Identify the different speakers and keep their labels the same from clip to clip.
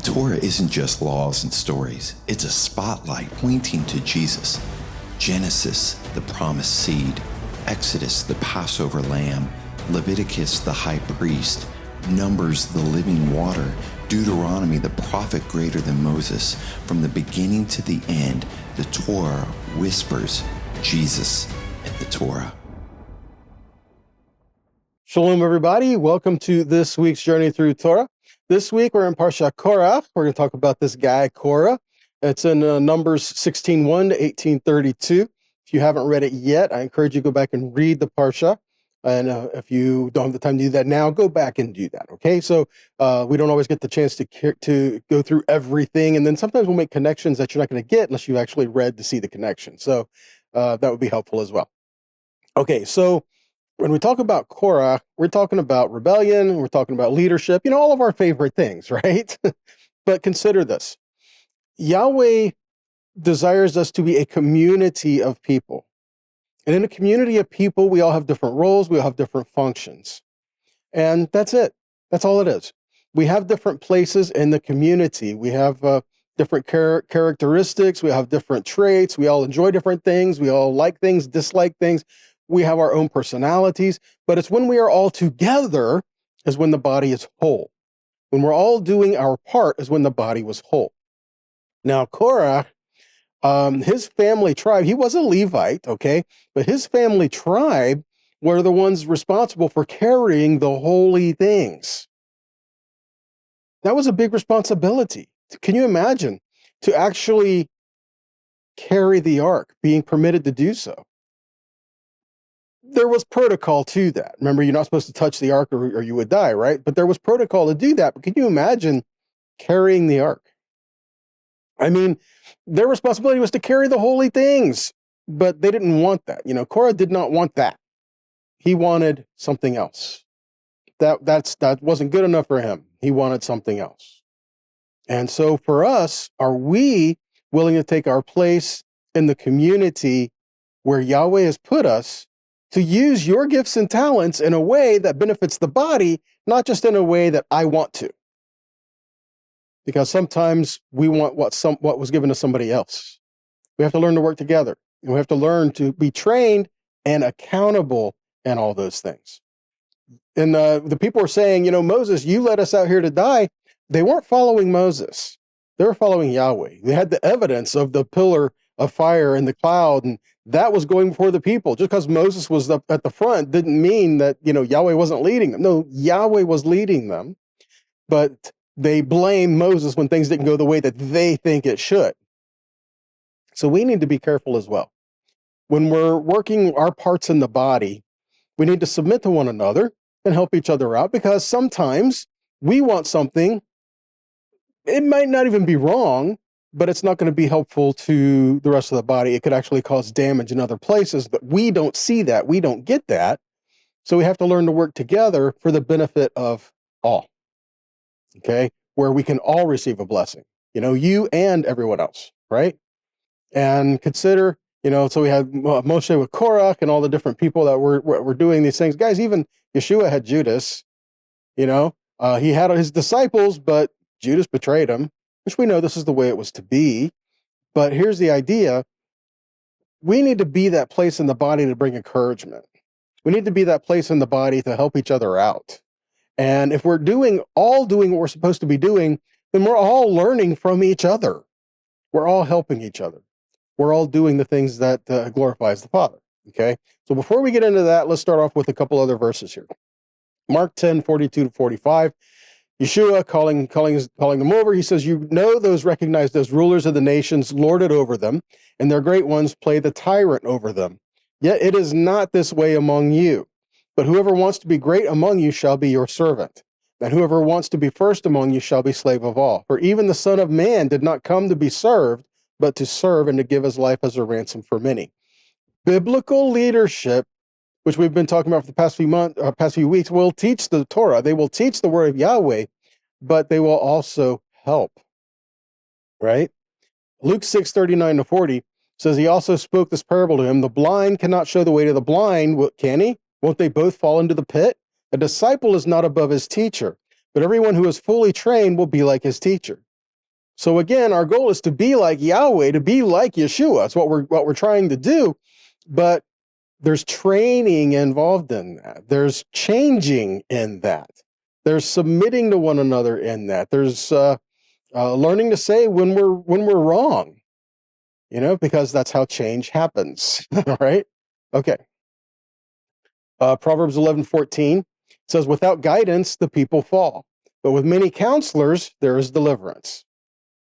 Speaker 1: Torah isn't just laws and stories. It's a spotlight pointing to Jesus. Genesis, the promised seed. Exodus, the Passover lamb. Leviticus, the high priest. Numbers, the living water. Deuteronomy, the prophet greater than Moses. From the beginning to the end, the Torah whispers Jesus in the Torah.
Speaker 2: Shalom, everybody. Welcome to this week's journey through Torah. This week, we're in Parsha Korah. We're going to talk about this guy, Korah. It's in Numbers 16:1 to 18:32. If you haven't read it yet, I encourage you to go back and read the Parsha. And if you don't have the time to do that now, go back and do that, okay? So we don't always get the chance to go through everything. And then sometimes we'll make connections that you're not going to get unless you actually read to see the connection. So that would be helpful as well. Okay, so when we talk about Korah, we're talking about rebellion, we're talking about leadership, all of our favorite things, right? But consider this. Yahweh desires us to be a community of people. And in a community of people, we all have different roles, we all have different functions. And that's it. That's all it is. We have different places in the community. We have different characteristics, we have different traits, we all enjoy different things, we all like things, dislike things. We have our own personalities, but it's when we are all together is when the body is whole. When we're all doing our part is when the body was whole. Now, Korah, his family tribe, he was a Levite, okay? But his family tribe were the ones responsible for carrying the holy things. That was a big responsibility. Can you imagine to actually carry the ark, being permitted to do so? There was protocol to that. Remember, you're not supposed to touch the ark or you would die, right? But there was protocol to do that. But can you imagine carrying the ark? I mean, their responsibility was to carry the holy things, but they didn't want that. Korah did not want that. He wanted something else. That wasn't good enough for him. He wanted something else. And so for us, are we willing to take our place in the community where Yahweh has put us to use your gifts and talents in a way that benefits the body, not just in a way that I want to? Because sometimes we want what was given to somebody else. We have to learn to work together, and we have to learn to be trained and accountable and all those things. And the people were saying, Moses, you led us out here to die. They weren't following Moses. They were following Yahweh. They had the evidence of the pillar of fire and the cloud, and that was going before the people. Just because Moses was up at the front didn't mean that, Yahweh wasn't leading them. No, Yahweh was leading them, but they blame Moses when things didn't go the way that they think it should. So we need to be careful as well. When we're working our parts in the body, we need to submit to one another and help each other out, because sometimes we want something. It might not even be wrong, but it's not going to be helpful to the rest of the body. It could actually cause damage in other places, but we don't see that. We don't get that. So we have to learn to work together for the benefit of all, okay? Where we can all receive a blessing, you and everyone else, right? And consider, so we had Moshe with Korach and all the different people that were doing these things. Guys, even Yeshua had Judas, he had his disciples, but Judas betrayed him, which we know this is the way it was to be. But here's the idea. We need to be that place in the body to bring encouragement. We need to be that place in the body to help each other out. And if we're all doing what we're supposed to be doing, then we're all learning from each other. We're all helping each other. We're all doing the things that glorifies the Father, okay? So before we get into that, let's start off with a couple other verses here. Mark 10:42-45. Yeshua calling them over, he says, those recognize those rulers of the nations lord it over them, and their great ones play the tyrant over them. Yet it is not this way among you. But whoever wants to be great among you shall be your servant. And whoever wants to be first among you shall be slave of all. For even the Son of Man did not come to be served, but to serve and to give his life as a ransom for many. Biblical leadership, which we've been talking about for the past few weeks, will teach the Torah. They will teach the word of Yahweh, but they will also help, right? Luke 6:39-40 says, he also spoke this parable to him. The blind cannot show the way to the blind, can he? Won't they both fall into the pit? A disciple is not above his teacher, but everyone who is fully trained will be like his teacher. So again, our goal is to be like Yahweh, to be like Yeshua. That's what we're trying to do. But there's training involved in that. There's changing in that. There's submitting to one another in that. There's learning to say when we're wrong, because that's how change happens, right? Okay. Proverbs 11:14 says, "Without guidance, the people fall, but with many counselors, there is deliverance."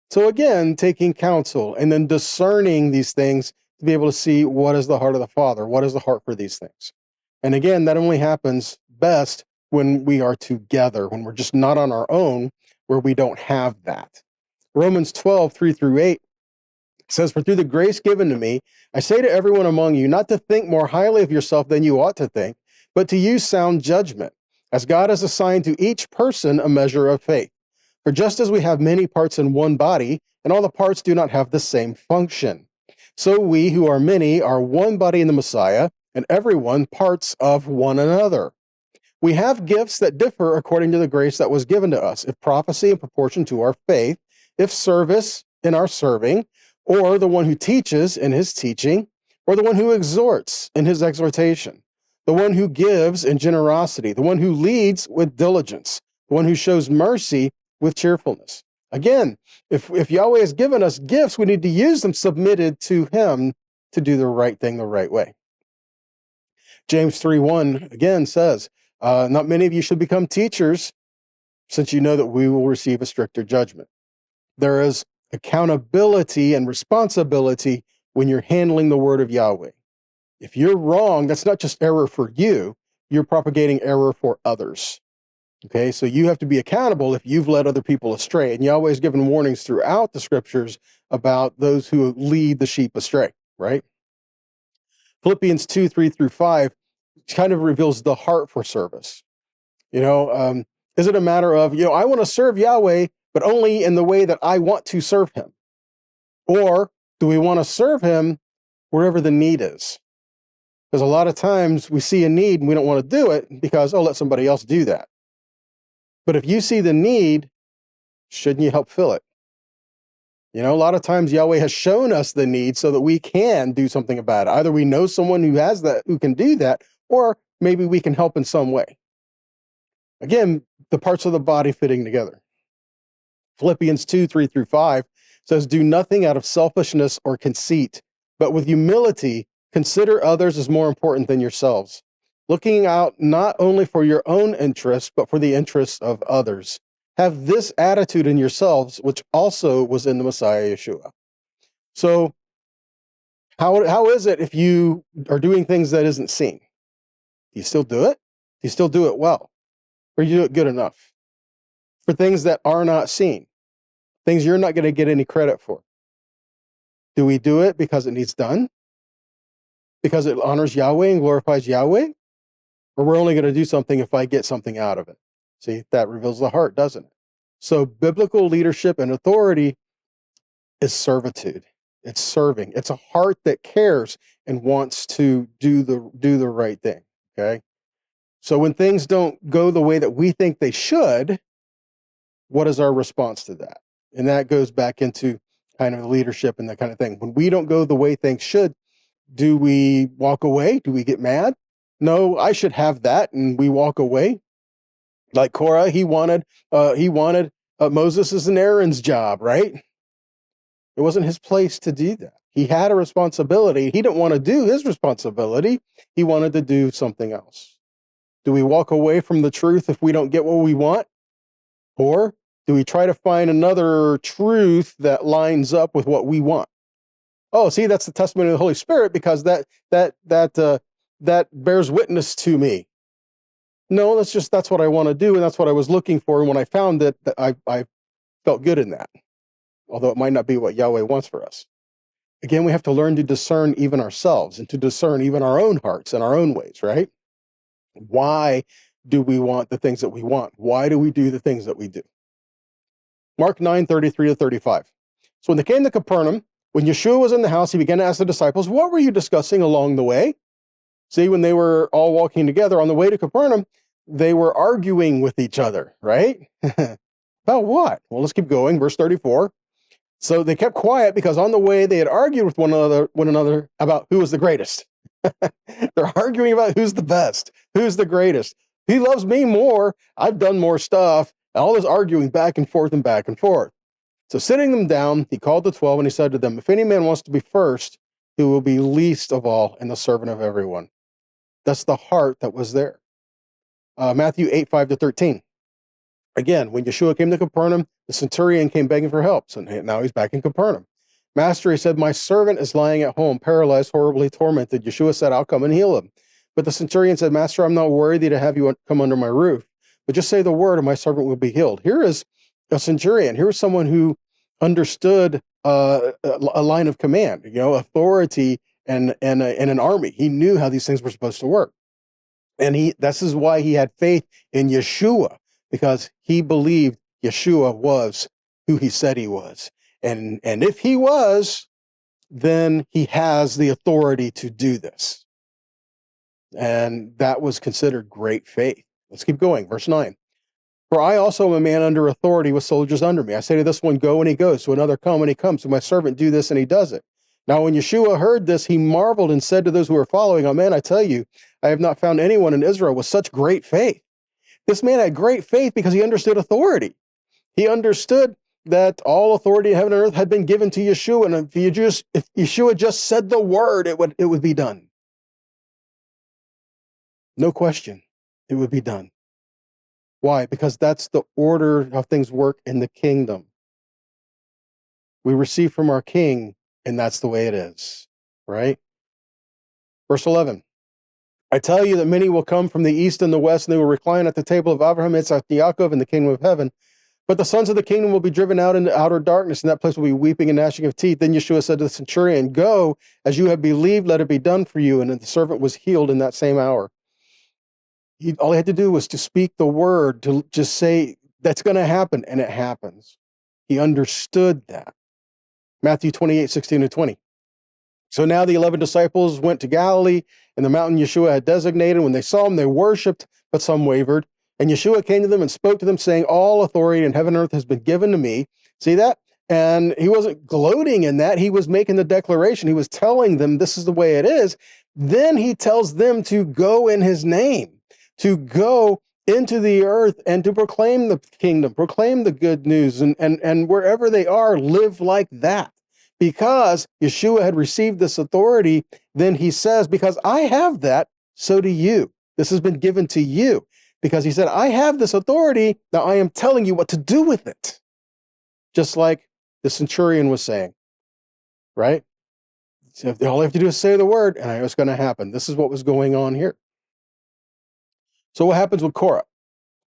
Speaker 2: So again, taking counsel and then discerning these things to be able to see what is the heart of the Father, what is the heart for these things. And again, that only happens best when we are together, when we're just not on our own, where we don't have that. Romans 12:3-8 says, "For through the grace given to me, I say to everyone among you, not to think more highly of yourself than you ought to think, but to use sound judgment, as God has assigned to each person a measure of faith. For just as we have many parts in one body, and all the parts do not have the same function, so we who are many are one body in the Messiah, and everyone parts of one another. We have gifts that differ according to the grace that was given to us, if prophecy in proportion to our faith, if service in our serving, or the one who teaches in his teaching, or the one who exhorts in his exhortation, the one who gives in generosity, the one who leads with diligence, the one who shows mercy with cheerfulness." Again, if Yahweh has given us gifts, we need to use them submitted to him to do the right thing the right way. James 3:1 again says, "Not many of you should become teachers, since you know that we will receive a stricter judgment." There is accountability and responsibility when you're handling the word of Yahweh. If you're wrong, that's not just error for you, you're propagating error for others. Okay, so you have to be accountable if you've led other people astray. And Yahweh has given warnings throughout the scriptures about those who lead the sheep astray, right? Philippians 2:3-5 kind of reveals the heart for service. Is it a matter of, I want to serve Yahweh, but only in the way that I want to serve him? Or do we want to serve him wherever the need is? Because a lot of times we see a need and we don't want to do it because, let somebody else do that. But if you see the need, shouldn't you help fill it? A lot of times Yahweh has shown us the need so that we can do something about it. Either we know someone who has that, who can do that, or maybe we can help in some way. Again, the parts of the body fitting together. Philippians 2:3-5 says, "Do nothing out of selfishness or conceit, but with humility consider others as more important than yourselves, looking out not only for your own interests, but for the interests of others. Have this attitude in yourselves, which also was in the Messiah Yeshua." So how is it if you are doing things that isn't seen? Do you still do it? Do you still do it well? Or you do it good enough? For things that are not seen, things you're not going to get any credit for. Do we do it because it needs done? Because it honors Yahweh and glorifies Yahweh? Or we're only going to do something if I get something out of it? See, that reveals the heart, doesn't it? So biblical leadership and authority is servitude. It's serving. It's a heart that cares and wants to do the right thing. Okay. So when things don't go the way that we think they should, what is our response to that? And that goes back into kind of leadership and that kind of thing. When we don't go the way things should, do we walk away? Do we get mad? No, I should have that, and we walk away. Like Korah, he wanted Moses' and Aaron's job, right? It wasn't his place to do that. He had a responsibility. He didn't want to do his responsibility. He wanted to do something else. Do we walk away from the truth if we don't get what we want? Or do we try to find another truth that lines up with what we want? Oh, see, that's the testimony of the Holy Spirit because that bears witness to me. No, that's what I want to do, and that's what I was looking for. And when I found it, I felt good in that, although it might not be what Yahweh wants for us. Again, we have to learn to discern even ourselves and to discern even our own hearts and our own ways, right? Why do we want the things that we want? Why do we do the things that we do? Mark 9:33-35. So when they came to Capernaum, when Yeshua was in the house, he began to ask the disciples, "What were you discussing along the way?" See, when they were all walking together on the way to Capernaum, they were arguing with each other, right? About what? Well, let's keep going. Verse 34. So they kept quiet because on the way they had argued with one another about who was the greatest. They're arguing about who's the best, who's the greatest. He loves me more. I've done more stuff. And all this arguing back and forth and back and forth. So sitting them down, he called the 12 and he said to them, if any man wants to be first, he will be least of all and the servant of everyone. That's the heart that was there. Matthew 8:5-13. Again, when Yeshua came to Capernaum, the centurion came begging for help. So now he's back in Capernaum. Master, he said, my servant is lying at home, paralyzed, horribly tormented. Yeshua said, I'll come and heal him. But the centurion said, Master, I'm not worthy to have you come under my roof, but just say the word and my servant will be healed. Here is a centurion. Here is someone who understood a line of command, authority and an army. He knew how these things were supposed to work. And this is why he had faith in Yeshua, because he believed Yeshua was who he said he was. And if he was, then he has the authority to do this. And that was considered great faith. Let's keep going. Verse 9. For I also am a man under authority with soldiers under me. I say to this one, go, and he goes. To another, come, and he comes. To my servant, do this, and he does it. Now, when Yeshua heard this, he marveled and said to those who were following, Amen, I tell you, I have not found anyone in Israel with such great faith. This man had great faith because he understood authority. He understood that all authority in heaven and earth had been given to Yeshua, and if Yeshua just said the word, it would be done. No question, it would be done. Why? Because that's the order of things work in the kingdom. We receive from our King, and that's the way it is, right? Verse 11. I tell you that many will come from the east and the west, and they will recline at the table of Abraham, Isaac, and Yaakov in the kingdom of heaven. But the sons of the kingdom will be driven out into outer darkness, and that place will be weeping and gnashing of teeth. Then Yeshua said to the centurion, go, as you have believed, let it be done for you. And the servant was healed in that same hour. All he had to do was to speak the word, to just say, that's going to happen, and it happens. He understood that. Matthew 28:16-20. So now the 11 disciples went to Galilee, and the mountain Yeshua had designated. When they saw him, they worshipped, but some wavered. And Yeshua came to them and spoke to them, saying, all authority in heaven and earth has been given to me. See that? And he wasn't gloating in that. He was making the declaration. He was telling them this is the way it is. Then he tells them to go in his name, to go into the earth and to proclaim the kingdom, proclaim the good news, and wherever they are, live like that. Because Yeshua had received this authority, then he says, because I have that, so do you. This has been given to you. Because he said, I have this authority, now I am telling you what to do with it. Just like the centurion was saying, right? So all you have to do is say the word, and it's going to happen. This is what was going on here. So what happens with Korah?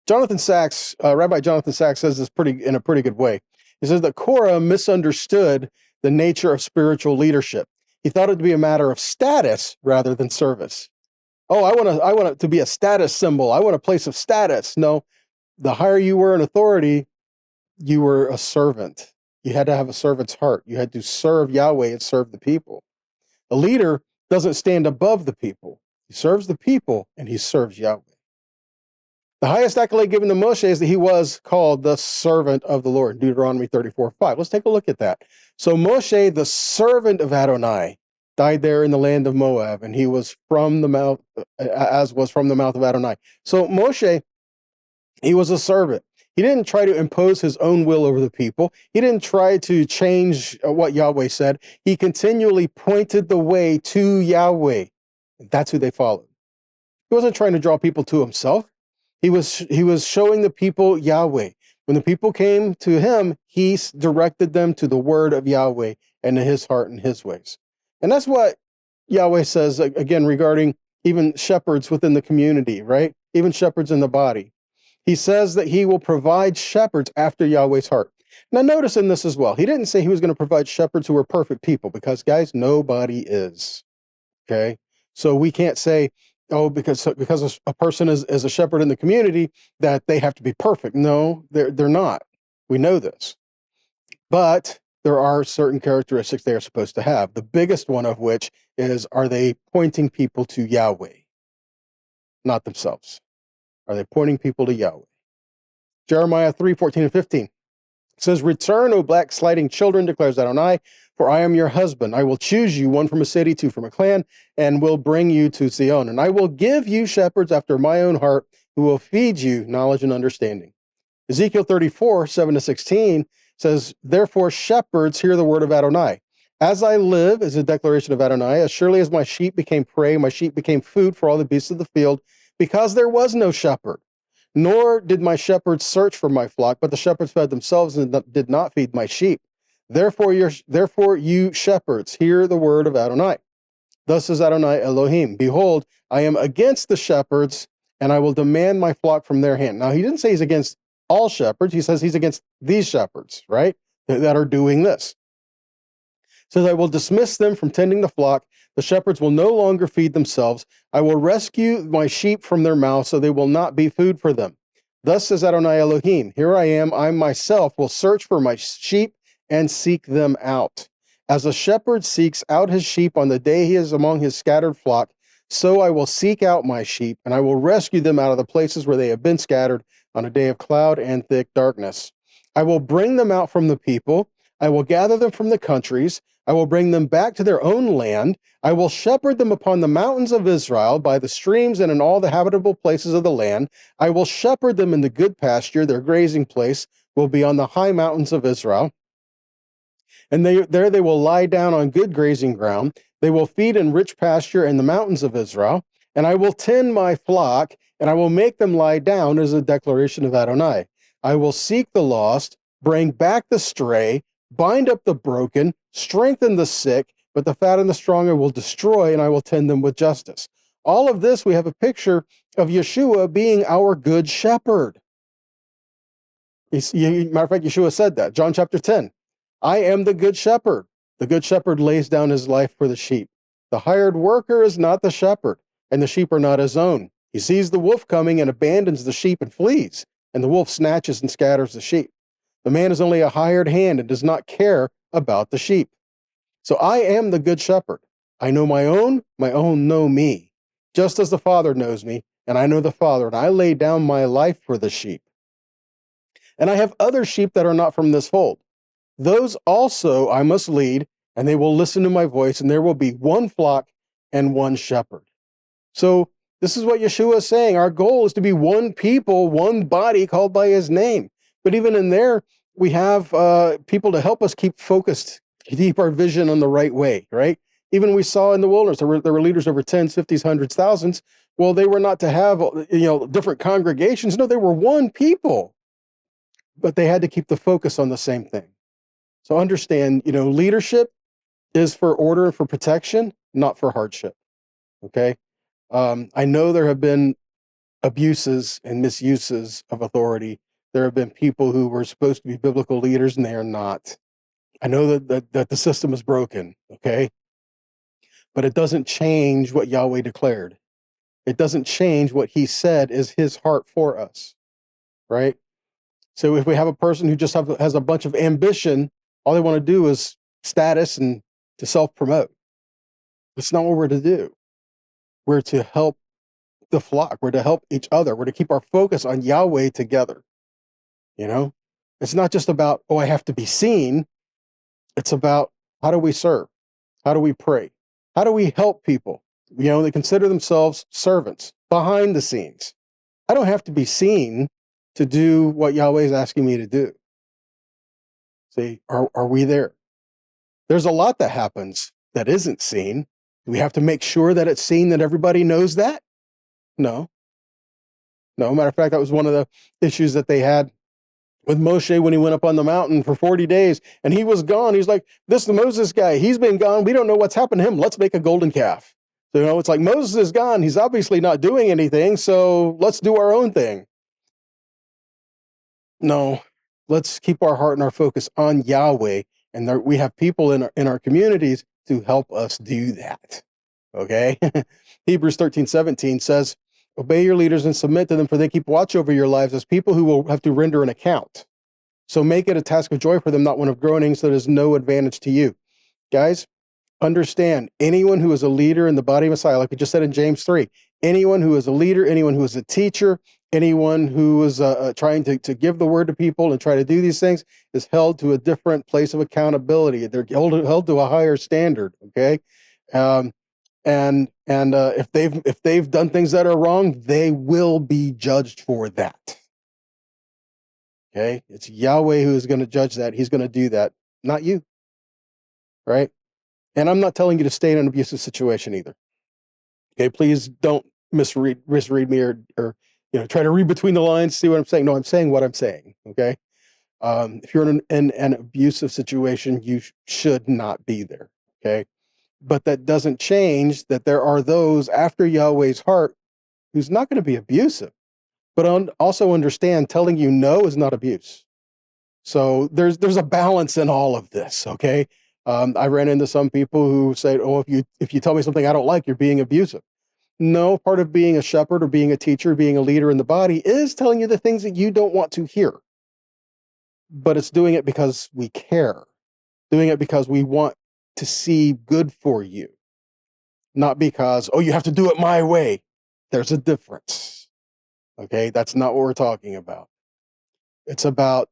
Speaker 2: Rabbi Jonathan Sachs says this in a pretty good way. He says that Korah misunderstood the nature of spiritual leadership. He thought it to be a matter of status rather than service. Oh, I want it to be a status symbol. I want a place of status. No, the higher you were in authority, you were a servant. You had to have a servant's heart. You had to serve Yahweh and serve the people. A leader doesn't stand above the people. He serves the people and he serves Yahweh. The highest accolade given to Moshe is that he was called the servant of the Lord, Deuteronomy 34:5. Let's take a look at that. So Moshe, the servant of Adonai, died there in the land of Moab, and he was from the mouth, as was from the mouth of Adonai. So Moshe, he was a servant. He didn't try to impose his own will over the people. He didn't try to change what Yahweh said. He continually pointed the way to Yahweh. That's who they followed. He wasn't trying to draw people to himself. He was showing the people Yahweh. When the people came to him, he directed them to the word of Yahweh and to his heart and his ways. And that's what Yahweh says, again, regarding even shepherds within the community, right? Even shepherds in the body. He says that he will provide shepherds after Yahweh's heart. Now, notice in this as well, he didn't say he was going to provide shepherds who were perfect people, because, guys, nobody is, okay? So we can't say, oh, because a person is a shepherd in the community, that they have to be perfect. No, they're not. We know this. But there are certain characteristics they are supposed to have, the biggest one of which is, are they pointing people to Yahweh, not themselves? Are they pointing people to Yahweh? Jeremiah 3:14-15. It says, return, O backsliding children, declares Adonai, for I am your husband. I will choose you, one from a city, two from a clan, and will bring you to Zion. And I will give you shepherds after my own heart, who will feed you knowledge and understanding. Ezekiel 34, 7-16 says, therefore shepherds hear the word of Adonai. As I live, is a declaration of Adonai, as surely as my sheep became prey, my sheep became food for all the beasts of the field, because there was no shepherd. Nor did my shepherds search for my flock, but the shepherds fed themselves and did not feed my sheep. Therefore you shepherds, hear the word of Adonai. Thus says Adonai Elohim, behold, I am against the shepherds, and I will demand my flock from their hand. Now, he didn't say he's against all shepherds. He says he's against these shepherds, right, that are doing this. Says, I will dismiss them from tending the flock. The shepherds will no longer feed themselves. I will rescue my sheep from their mouth, so they will not be food for them. Thus says Adonai Elohim, here I am, I myself will search for my sheep and seek them out. As a shepherd seeks out his sheep on the day he is among his scattered flock, so I will seek out my sheep, and I will rescue them out of the places where they have been scattered on a day of cloud and thick darkness. I will bring them out from the people. I will gather them from the countries. I will bring them back to their own land. I will shepherd them upon the mountains of Israel, by the streams and in all the habitable places of the land. I will shepherd them in the good pasture. Their grazing place will be on the high mountains of Israel. And there they will lie down on good grazing ground. They will feed in rich pasture in the mountains of Israel. And I will tend my flock, and I will make them lie down, as a declaration of Adonai. I will seek the lost, bring back the stray, bind up the broken, strengthen the sick, but the fat and the strong I will destroy, and I will tend them with justice. All of this, we have a picture of Yeshua being our good shepherd. Matter of fact, Yeshua said that, John chapter 10. I am the good shepherd. The good shepherd lays down his life for the sheep. The hired worker is not the shepherd, and the sheep are not his own. He sees the wolf coming and abandons the sheep and flees, and the wolf snatches and scatters the sheep. The man is only a hired hand and does not care about the sheep. So I am the good shepherd. I know my own know me, just as the Father knows me, and I know the Father, and I lay down my life for the sheep. And I have other sheep that are not from this fold. Those also I must lead, and they will listen to my voice, and there will be one flock and one shepherd. So this is what Yeshua is saying. Our goal is to be one people, one body called by his name. But even in there, we have people to help us keep focused, keep our vision on the right way, right? Even we saw in the wilderness, there were leaders over 10s, 50s, hundreds, thousands. Well, they were not to have, different congregations. No, they were one people, but they had to keep the focus on the same thing. So understand, leadership is for order and for protection, not for hardship. Okay. I know there have been abuses and misuses of authority. There have been people who were supposed to be biblical leaders and they are not. I know that the system is broken. Okay. But it doesn't change what Yahweh declared. It doesn't change what he said is his heart for us. Right. So if we have a person who just has a bunch of ambition, all they want to do is status and to self-promote. That's not what we're to do. We're to help the flock. We're to help each other. We're to keep our focus on Yahweh together. It's not just about, I have to be seen. It's about, how do we serve? How do we pray? How do we help people? They consider themselves servants behind the scenes. I don't have to be seen to do what Yahweh is asking me to do. See, are we there? There's a lot that happens that isn't seen. Do we have to make sure that it's seen, that everybody knows that? No. Matter of fact, that was one of the issues that they had with Moshe when he went up on the mountain for 40 days and he was gone. He's like, this is the Moses guy. He's been gone. We don't know what's happened to him. Let's make a golden calf. So, it's like Moses is gone. He's obviously not doing anything. So let's do our own thing. No, let's keep our heart and our focus on Yahweh. And we have people in our communities to help us do that. Okay. Hebrews 13:17 says, obey your leaders and submit to them, for they keep watch over your lives as people who will have to render an account. So make it a task of joy for them, not one of groaning, so there's no advantage to you. Guys, understand, anyone who is a leader in the body of Messiah, like we just said in James 3, anyone who is a leader, anyone who is a teacher, Anyone who is trying to give the word to people and try to do these things is held to a different place of accountability. They're held to a higher standard. Okay, um, and if they've done things that are wrong, they will be judged for that. Okay, it's Yahweh who is going to judge that. He's going to do that, not you. Right? And I'm not telling you to stay in an abusive situation either. Okay, please don't misread me or try to read between the lines, see what I'm saying. No, I'm saying what I'm saying. Okay, if you're in an abusive situation, you should not be there. Okay, but that doesn't change that there are those after Yahweh's heart who's not going to be abusive, but also understand telling you no is not abuse. So there's a balance in all of this. Okay, I ran into some people who say, "Oh, if you tell me something I don't like, you're being abusive." No, part of being a shepherd or being a teacher, being a leader in the body is telling you the things that you don't want to hear. But it's doing it because we care, doing it because we want to see good for you, not because, oh, you have to do it my way. There's a difference. Okay, that's not what we're talking about. It's about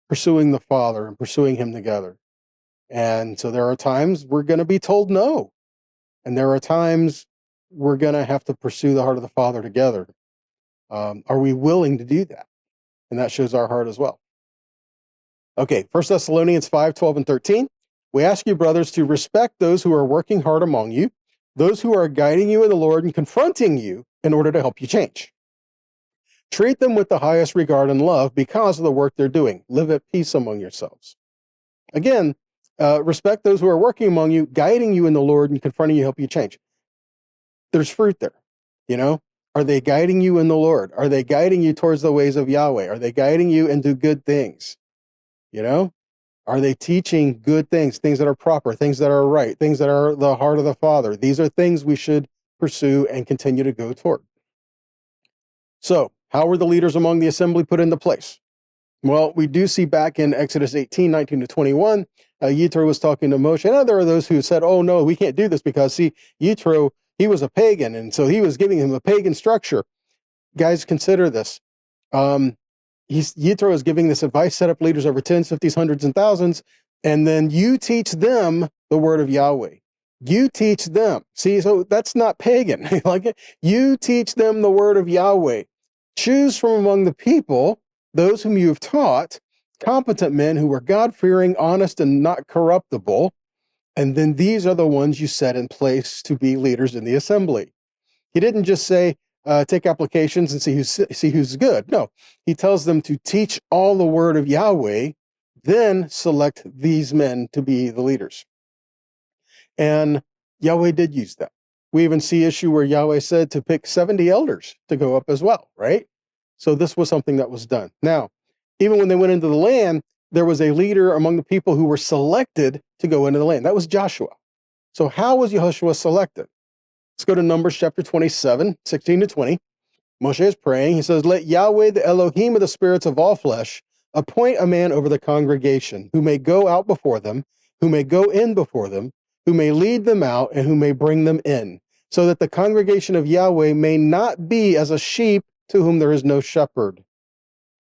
Speaker 2: pursuing the Father and pursuing Him together. And so there are times we're going to be told no. And there are times we're going to have to pursue the heart of the Father together. Are we willing to do that? And that shows our heart as well. Okay, 1 Thessalonians 5, 12, and 13. We ask you, brothers, to respect those who are working hard among you, those who are guiding you in the Lord and confronting you in order to help you change. Treat them with the highest regard and love because of the work they're doing. Live at peace among yourselves. Again, respect those who are working among you, guiding you in the Lord and confronting you, help you change. There's fruit there, you know? Are they guiding you in the Lord? Are they guiding you towards the ways of Yahweh? Are they guiding you into good things? You know? Are they teaching good things, things that are proper, things that are right, things that are the heart of the Father? These are things we should pursue and continue to go toward. So, how were the leaders among the assembly put into place? Well, we do see back in Exodus 18, 19 to 21, Yitro was talking to Moshe. And there are those who said, oh, no, we can't do this because, see, Yitro, he was a pagan, and so he was giving him a pagan structure. Guys, consider this. Yitro is giving this advice, set up leaders over tens, fifties, hundreds, and thousands, and then you teach them the word of Yahweh. You teach them. See, so that's not pagan. Like, you teach them the word of Yahweh. Choose from among the people those whom you have taught, competent men who are God-fearing, honest, and not corruptible, and then these are the ones you set in place to be leaders in the assembly. He didn't just say, take applications and see who's good. No, he tells them to teach all the word of Yahweh, then select these men to be the leaders. And Yahweh did use that. We even see issue where Yahweh said to pick 70 elders to go up as well, right? So this was something that was done. Now, even when they went into the land, there was a leader among the people who were selected to go into the land. That was Joshua. So how was Yehoshua selected? Let's go to Numbers chapter 27, 16 to 20. Moshe is praying. He says, let Yahweh, the Elohim of the spirits of all flesh, appoint a man over the congregation who may go out before them, who may go in before them, who may lead them out, and who may bring them in, so that the congregation of Yahweh may not be as a sheep to whom there is no shepherd.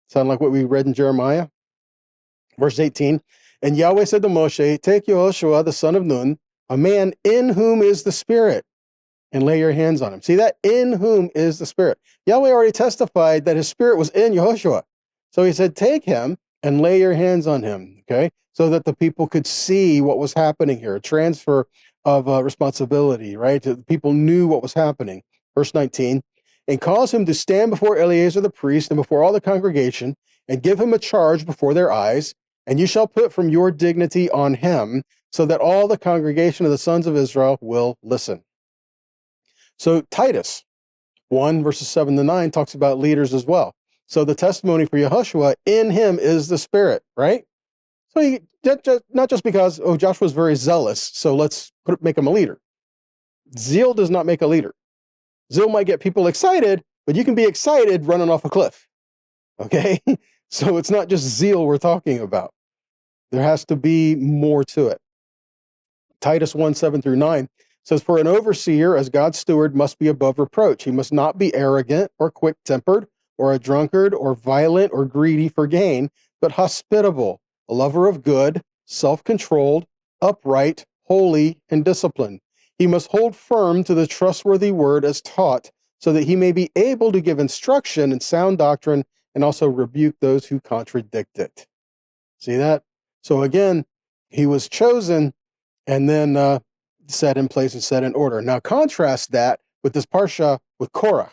Speaker 2: Sound like what we read in Jeremiah? Verse 18, and Yahweh said to Moshe, take Yehoshua, the son of Nun, a man in whom is the Spirit, and lay your hands on him. See that? In whom is the Spirit. Yahweh already testified that his Spirit was in Yehoshua. So he said, take him and lay your hands on him, okay? So that the people could see what was happening here, a transfer of responsibility, right? The people knew what was happening. Verse 19, and cause him to stand before Eleazar the priest and before all the congregation, and give him a charge before their eyes, and you shall put from your dignity on him, so that all the congregation of the sons of Israel will listen. So Titus 1, verses 7 to 9 talks about leaders as well. So the testimony for Yehoshua, in him is the Spirit, right? So not just because, oh, Joshua's very zealous, so let's make him a leader. Zeal does not make a leader. Zeal might get people excited, but you can be excited running off a cliff, okay? So it's not just zeal we're talking about. There has to be more to it. Titus 1, 7 through 9 says, for an overseer as God's steward must be above reproach. He must not be arrogant or quick-tempered or a drunkard, or violent, or greedy for gain, but hospitable, a lover of good, self-controlled, upright, holy, and disciplined. He must hold firm to the trustworthy word as taught, so that he may be able to give instruction in sound doctrine and also rebuke those who contradict it. See that? So again, he was chosen and then set in place and set in order. Now contrast that with this Parsha with Korah,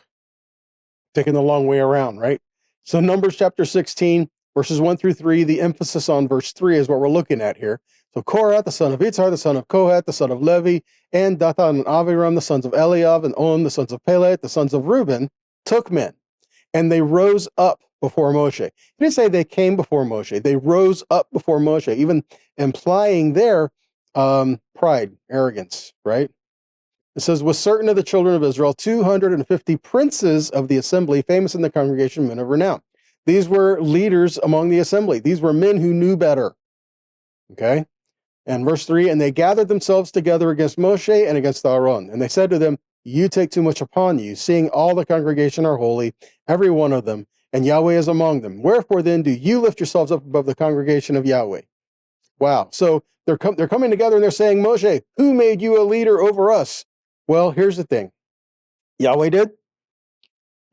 Speaker 2: taking the long way around, right? So Numbers chapter 16, verses 1 through 3, the emphasis on verse 3 is what we're looking at here. So Korah, the son of Itzhar, the son of Kohath, the son of Levi, and Dathan and Aviram, the sons of Eliav, and On, the sons of Pelet, the sons of Reuben, took men, and they rose up before Moshe. He didn't say they came before Moshe. They rose up before Moshe, even implying their pride, arrogance, right? It says, with certain of the children of Israel, 250 princes of the assembly, famous in the congregation, men of renown. These were leaders among the assembly. These were men who knew better. Okay? And verse 3, and they gathered themselves together against Moshe and against Aaron. And they said to them, you take too much upon you, seeing all the congregation are holy, every one of them, and Yahweh is among them. Wherefore then do you lift yourselves up above the congregation of Yahweh? Wow. So they're coming together and they're saying, Moshe, who made you a leader over us? Well, here's the thing. Yahweh did.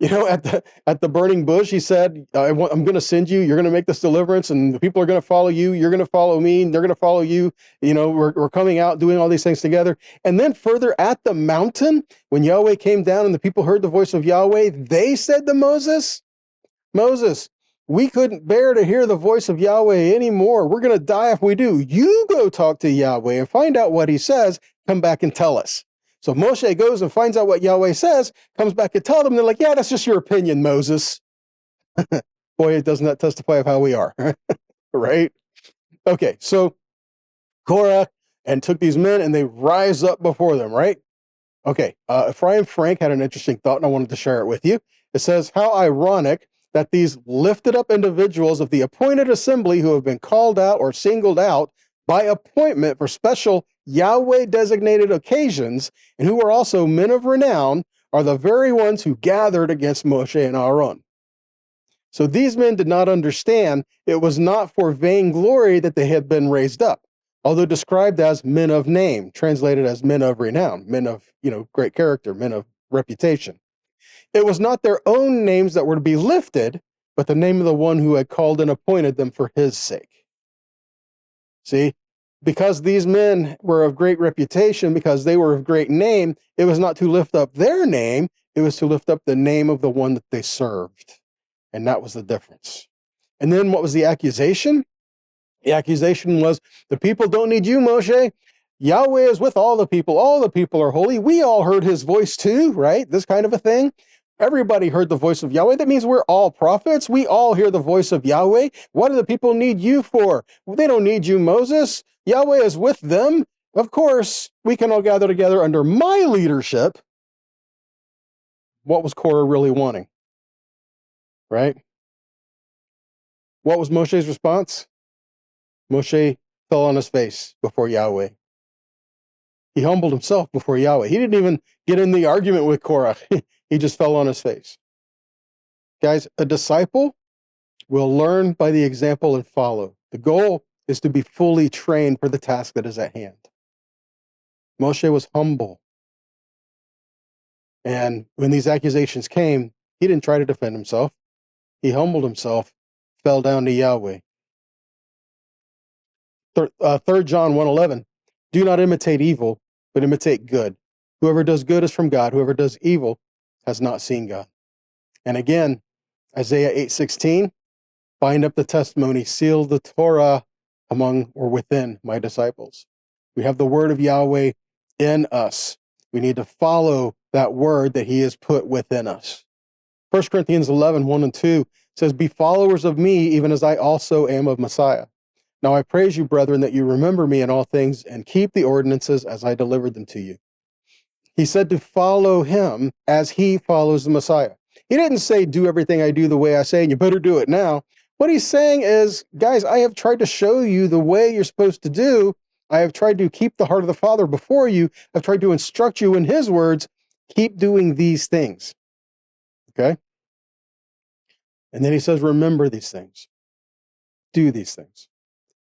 Speaker 2: You know, at the burning bush, he said, I'm going to send you. You're going to make this deliverance, and the people are going to follow you. You're going to follow me, and they're going to follow you. You know, we're coming out doing all these things together. And then further at the mountain, when Yahweh came down and the people heard the voice of Yahweh, they said to Moses, we couldn't bear to hear the voice of Yahweh anymore. We're going to die if we do. You go talk to Yahweh and find out what he says. Come back and tell us. So Moshe goes and finds out what Yahweh says, comes back and tells them. They're like, yeah, that's just your opinion, Moses. Boy, it does not testify of how we are, right? Okay, so Korah and took these men and they rise up before them, right? Okay, Ephraim Frank had an interesting thought and I wanted to share it with you. It says, how ironic that these lifted up individuals of the appointed assembly who have been called out or singled out by appointment for special Yahweh designated occasions, and who are also men of renown, are the very ones who gathered against Moshe and Aaron. So these men did not understand it was not for vainglory that they had been raised up, although described as men of name, translated as men of renown, men of, great character, men of reputation. It was not their own names that were to be lifted, but the name of the one who had called and appointed them for his sake. See, because these men were of great reputation, because they were of great name, it was not to lift up their name, it was to lift up the name of the one that they served. And that was the difference. And then what was the accusation? The accusation was, the people don't need you, Moshe. Yahweh is with all the people are holy. We all heard his voice too, right? This kind of a thing. Everybody heard the voice of Yahweh. That means we're all prophets. We all hear the voice of Yahweh. What do the people need you for? They don't need you, Moses. Yahweh is with them. Of course, we can all gather together under my leadership. What was Korah really wanting? Right? What was Moshe's response? Moshe fell on his face before Yahweh. He humbled himself before Yahweh. He didn't even get in the argument with Korah. He just fell on his face. Guys, a disciple will learn by the example and follow. The goal is to be fully trained for the task that is at hand. Moshe was humble. And when these accusations came, he didn't try to defend himself. He humbled himself, fell down to Yahweh. 3 John 1:11, do not imitate evil, but imitate good. Whoever does good is from God. Whoever does evil has not seen God. And again, Isaiah 8:16, bind up the testimony, seal the Torah among or within my disciples. We have the word of Yahweh in us. We need to follow that word that he has put within us. 1 Corinthians 11:1-2 says, be followers of me, even as I also am of Messiah. Now I praise you, brethren, that you remember me in all things and keep the ordinances as I delivered them to you. He said to follow him as he follows the Messiah. He didn't say, do everything I do the way I say, and you better do it now. What he's saying is, guys, I have tried to show you the way you're supposed to do. I have tried to keep the heart of the Father before you. I've tried to instruct you in his words. Keep doing these things. Okay? And then he says, remember these things. Do these things.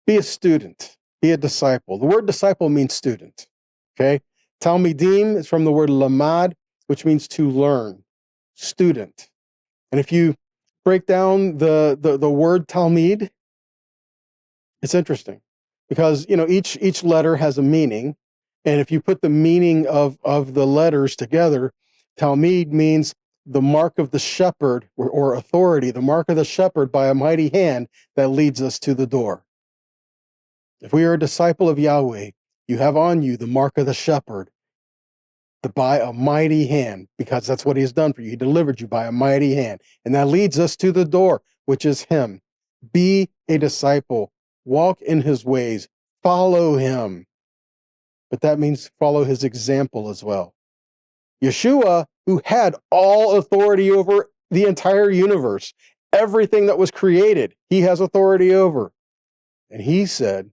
Speaker 2: Be a student. Be a disciple. The word disciple means student. Okay? Talmidim is from the word lamad, which means to learn. Student. And if you break down the word Talmud, it's interesting because, each letter has a meaning. And if you put the meaning of the letters together, Talmud means the mark of the shepherd or authority, the mark of the shepherd by a mighty hand that leads us to the door. If we are a disciple of Yahweh, you have on you the mark of the shepherd by a mighty hand, because that's what he has done for you. He delivered you by a mighty hand. And that leads us to the door, which is him. Be a disciple. Walk in his ways. Follow him. But that means follow his example as well. Yeshua, who had all authority over the entire universe, everything that was created, he has authority over. And he said,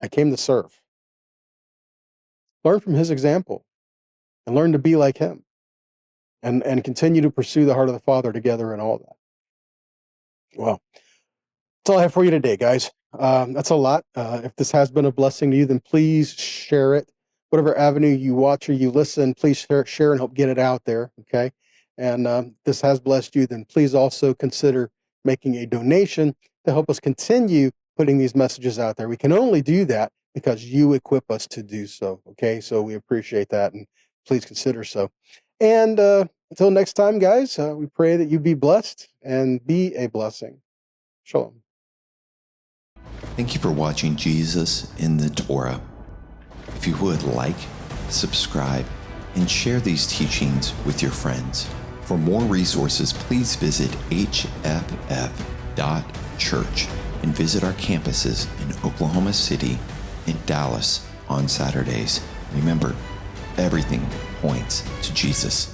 Speaker 2: I came to serve. Learn from his example and learn to be like him and continue to pursue the heart of the Father together and all that. Well, that's all I have for you today, guys. That's a lot. If this has been a blessing to you, then please share it. Whatever avenue you watch or you listen, please share and help get it out there, okay? And this has blessed you, then please also consider making a donation to help us continue putting these messages out there. We can only do that because you equip us to do so, okay? So we appreciate that, and please consider so. And until next time, guys, we pray that you be blessed and be a blessing. Shalom.
Speaker 1: Thank you for watching Jesus in the Torah. If you would like, subscribe, and share these teachings with your friends. For more resources, please visit HFF.church and visit our campuses in Oklahoma City and Dallas on Saturdays. Remember, everything points to Jesus.